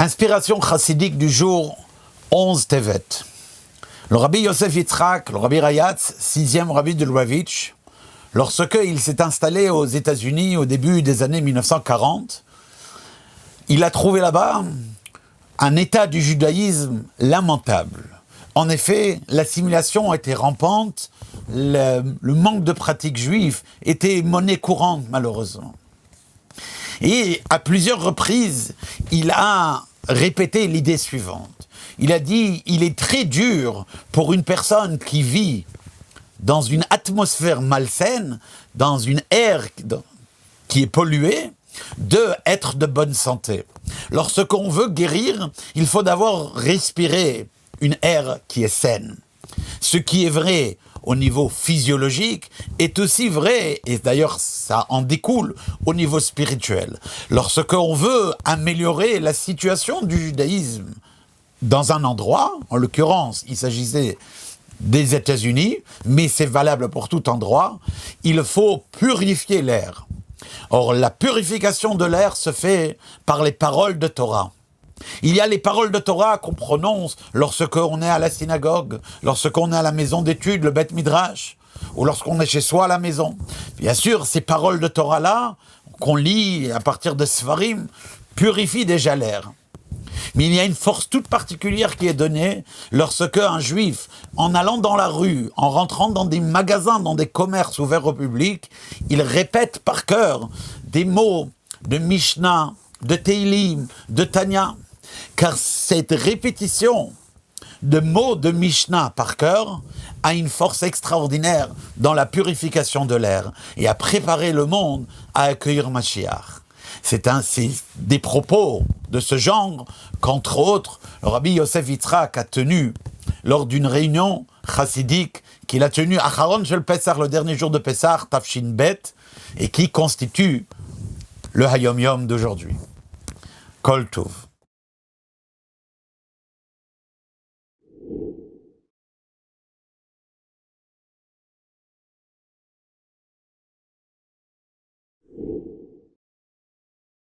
Inspiration chassidique du jour 11 Tevet. Le rabbi Yosef Yitzhak, le rabbi Rayatz, 6e rabbi de Lubavitch, lorsqu'il s'est installé aux États-Unis au début des années 1940, il a trouvé là-bas un état du judaïsme lamentable. En effet, l'assimilation était rampante, le manque de pratiques juives était monnaie courante, malheureusement. Et à plusieurs reprises, il a répété l'idée suivante. Il a dit, il est très dur pour une personne qui vit dans une atmosphère malsaine, dans une air qui est polluée, d'être de bonne santé. Lorsqu'on veut guérir, il faut d'abord respirer une air qui est saine. Ce qui est vrai au niveau physiologique est aussi vrai, et d'ailleurs ça en découle, au niveau spirituel. Lorsqu'on veut améliorer la situation du judaïsme dans un endroit, en l'occurrence il s'agissait des États-Unis, mais c'est valable pour tout endroit, il faut purifier l'air. Or la purification de l'air se fait par les paroles de Torah. Il y a les paroles de Torah qu'on prononce lorsqu'on est à la synagogue, lorsqu'on est à la maison d'études, le Beth Midrash, ou lorsqu'on est chez soi à la maison. Bien sûr, ces paroles de Torah-là, qu'on lit à partir de Sfarim, purifient déjà l'air. Mais il y a une force toute particulière qui est donnée lorsque un juif, en allant dans la rue, en rentrant dans des magasins, dans des commerces ouverts au public, il répète par cœur des mots de Mishnah, de Teilim, de Tanya. Car cette répétition de mots de Mishnah par cœur a une force extraordinaire dans la purification de l'air et à préparer le monde à accueillir Mashiach. C'est des propos de ce genre qu'entre autres, le rabbi Yosef Yitzhak a tenu lors d'une réunion chassidique qu'il a tenue à Acharon Shel Pesach, le dernier jour de Pesach, Tafshin Bet, et qui constitue le Hayom Yom d'aujourd'hui. Kol Tov.